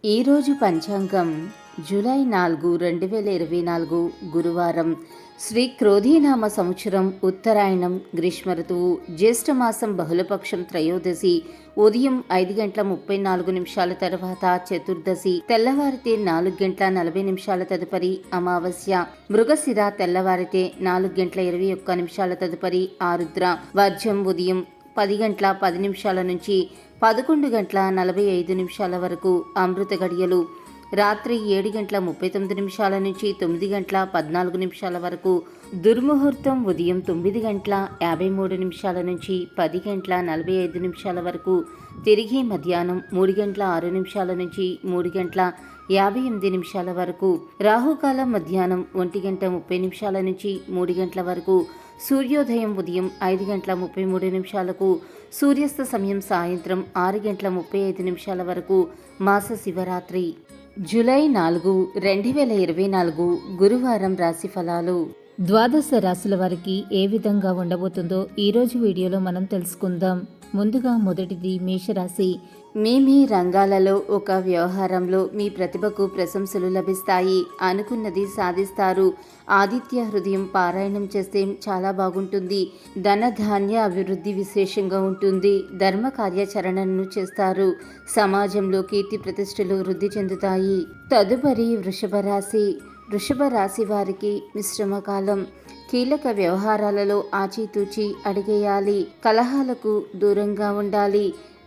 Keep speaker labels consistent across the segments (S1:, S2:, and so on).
S1: ఈరోజు పంచాంగం జూలై 4, 2024 గురువారం. శ్రీ క్రోధీనామ సంవత్సరం, ఉత్తరాయణం, గ్రీష్మ ఋతువు, జ్యేష్ఠమాసం, బహుళపక్షం, త్రయోదశి ఉదయం 5:34 తర్వాత చతుర్దశి, తెల్లవారితే 4:40 తదుపరి అమావాస్య, మృగశిర తెల్లవారితే 4:21 తదుపరి ఆరుద్ర, వర్జం ఉదయం 10:10 నుంచి 11:45 వరకు, అమృత గడియలు రాత్రి 7:39 నుంచి 9:14 వరకు, దుర్ముహూర్తం ఉదయం 9:53 నుంచి 10:45 వరకు, తిరిగి మధ్యాహ్నం 3:06 నుంచి 3:58 వరకు, రాహుకాలం మధ్యాహ్నం 1:30 నుంచి 3 గంటల వరకు, సూర్యోదయం ఉదయం 5:33 సూర్యాస్త సమయం సాయంత్రం 6:35 వరకు. మాస శివరాత్రి. జూలై 4, 2024 గురువారం. రాశి ఫలాలు. ద్వాదశ రాశుల వారికి ఏ విధంగా ఉండబోతుందో ఈరోజు వీడియోలో మనం తెలుసుకుందాం. ముందుగా మొదటిది మేషరాశి. మీ రంగాలలో ఒక వ్యవహారంలో మీ ప్రతిభకు ప్రశంసలు లభిస్తాయి. అనుకున్నది సాధిస్తారు. ఆదిత్య హృదయం పారాయణం చేస్తే చాలా బాగుంటుంది. ధనధాన్య అభివృద్ధి విశేషంగా ఉంటుంది. ధర్మ కార్యాచరణను చేస్తారు. సమాజంలో కీర్తి ప్రతిష్టలు వృద్ధి చెందుతాయి. తదుపరి వృషభ రాశి. వృషభ రాశి వారికి మిశ్రమ కాలం. కీలక వ్యవహారాలలో ఆచితూచి అడిగేయాలి. కలహాలకు దూరంగా ఉండాలి.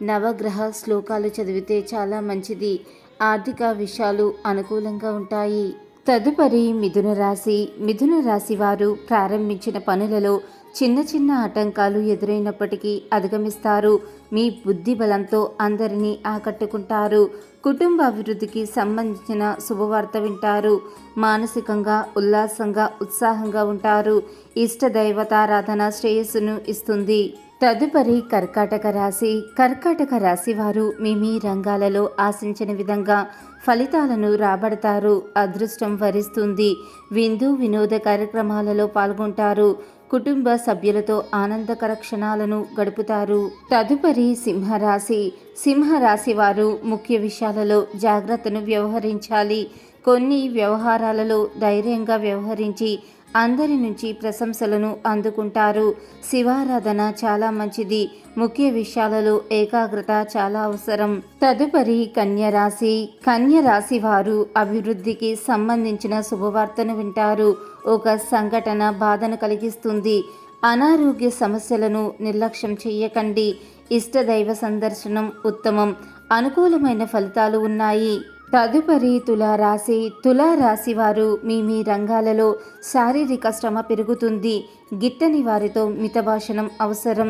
S1: నవగ్రహ శ్లోకాలు చదివితే చాలా మంచిది. ఆర్థిక విషయాలు అనుకూలంగా ఉంటాయి. తదుపరి మిథున రాశి. మిథున రాశి వారు ప్రారంభించిన పనులలో చిన్న చిన్న ఆటంకాలు ఎదురైనప్పటికీ అధిగమిస్తారు. మీ బుద్ధి బలంతో అందరినీ ఆకట్టుకుంటారు. కుటుంబ అభివృద్ధికి సంబంధించిన శుభవార్త వింటారు. మానసికంగా ఉల్లాసంగా ఉత్సాహంగా ఉంటారు. ఇష్ట దైవతారాధన శ్రేయస్సును ఇస్తుంది. తదుపరి కర్కాటక రాశి. కర్కాటక రాశి వారు మీ రంగాలలో ఆశించిన విధంగా ఫలితాలను రాబడతారు. అదృష్టం వరిస్తుంది. విందు వినోద కార్యక్రమాలలో పాల్గొంటారు. కుటుంబ సభ్యులతో ఆనందకర క్షణాలను గడుపుతారు. తదుపరి సింహరాశి. సింహరాశి వారు ముఖ్య విషయాలలో జాగ్రత్తను వ్యవహరించాలి. కొన్ని వ్యవహారాలలో ధైర్యంగా వ్యవహరించి అందరి నుంచి ప్రశంసలను అందుకుంటారు. శివారాధన చాలా మంచిది. ముఖ్య విషయాలలో ఏకాగ్రత చాలా అవసరం. తదుపరి కన్యరాశి. కన్యరాశి వారు అభివృద్ధికి సంబంధించిన శుభవార్తను వింటారు. ఒక సంఘటన బాధను కలిగిస్తుంది. అనారోగ్య సమస్యలను నిర్లక్ష్యం చేయకండి. ఇష్టదైవ సందర్శనం ఉత్తమం. అనుకూలమైన ఫలితాలు ఉన్నాయి. తదుపరి తులారాశి. తులారాశి వారు మీ రంగాలలో శారీరక శ్రమ పెరుగుతుంది. గిట్టని వారితో మితభాషణం అవసరం.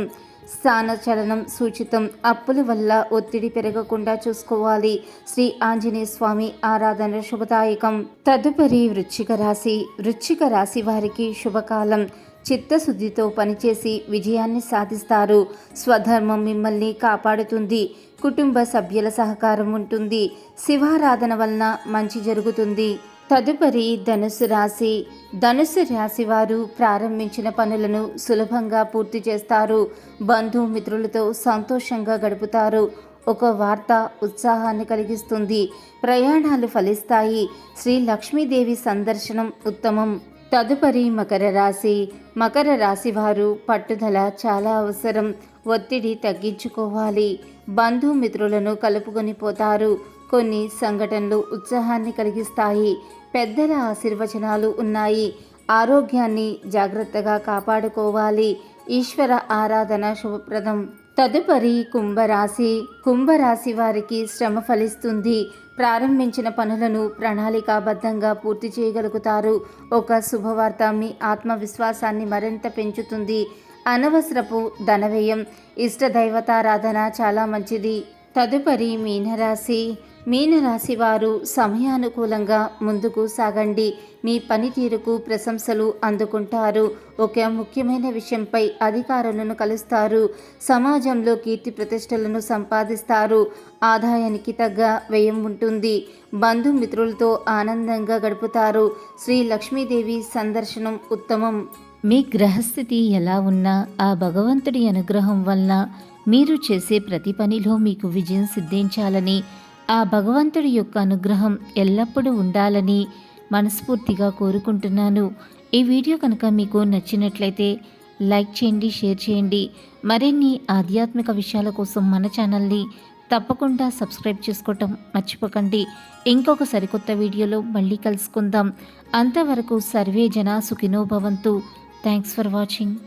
S1: స్థానచలనం సూచితం. అప్పుల వల్ల ఒత్తిడి పెరగకుండా చూసుకోవాలి. శ్రీ ఆంజనేయ స్వామి ఆరాధన శుభదాయకం. తదుపరి వృశ్చిక రాశి. వృశ్చిక రాశి వారికి శుభకాలం. చిత్తశుద్ధితో పనిచేసి విజయాన్ని సాధిస్తారు. స్వధర్మం మిమ్మల్ని కాపాడుతుంది. కుటుంబ సభ్యుల సహకారం ఉంటుంది. శివారాధన వలన మంచి జరుగుతుంది. తదుపరి ధనుసు రాశి. ధనుసు రాశి వారు ప్రారంభించిన పనులను సులభంగా పూర్తి చేస్తారు. బంధుమిత్రులతో సంతోషంగా గడుపుతారు. ఒక వార్త ఉత్సాహాన్ని కలిగిస్తుంది. ప్రయాణాలు ఫలిస్తాయి. శ్రీ లక్ష్మీదేవి సందర్శనం ఉత్తమం. తదుపరి మకర రాశి. మకర రాశి వారు పట్టుదల చాలా అవసరం. ఒత్తిడి తగ్గించుకోవాలి. బంధుమిత్రులను కలుపుకొని పోతారు. కొన్ని సంఘటనలు ఉత్సాహాన్ని కలిగిస్తాయి. పెద్దల ఆశీర్వచనాలు ఉన్నాయి. ఆరోగ్యాన్ని జాగ్రత్తగా కాపాడుకోవాలి. ఈశ్వర ఆరాధన శుభప్రదం. తదుపరి కుంభరాశి. కుంభరాశి వారికి శ్రమ ఫలిస్తుంది. ప్రారంభించిన పనులను ప్రణాళికాబద్ధంగా పూర్తి చేయగలుగుతారు. ఒక శుభవార్త మీ ఆత్మవిశ్వాసాన్ని మరింత పెంచుతుంది. అనవసరపు ధనవ్యయం. ఇష్టదైవతారాధన చాలా మంచిది. తదుపరి మీనరాశి. మీనరాశి వారు సమయానుకూలంగా ముందుకు సాగండి. మీ పనితీరుకు ప్రశంసలు అందుకుంటారు. ఒక ముఖ్యమైన విషయంపై అధికారులను కలుస్తారు. సమాజంలో కీర్తి ప్రతిష్టలను సంపాదిస్తారు. ఆదాయానికి తగ్గ వ్యయం ఉంటుంది. బంధుమిత్రులతో ఆనందంగా గడుపుతారు. శ్రీ లక్ష్మీదేవి సందర్శనం ఉత్తమం. మీ గ్రహస్థితి ఎలా ఉన్నా ఆ భగవంతుడి అనుగ్రహం వల్ల మీరు చేసే ప్రతి పనిలో మీకు విజయం సిద్ధించాలని ఆ భగవంతుడి యొక్క అనుగ్రహం ఎల్లప్పుడూ ఉండాలని మనస్ఫూర్తిగా కోరుకుంటున్నాను. ఈ వీడియో కనుక మీకు నచ్చినట్లయితే లైక్ చేయండి, షేర్ చేయండి. మరిన్ని ఆధ్యాత్మిక విషయాల కోసం మన ఛానల్ని తప్పకుండా సబ్స్క్రైబ్ చేసుకోవటం మర్చిపోకండి. ఇంకొక సరికొత్త వీడియోలో మళ్ళీ కలుసుకుందాం. అంతవరకు సర్వే జన సుఖినో భవంతు. Thanks for watching.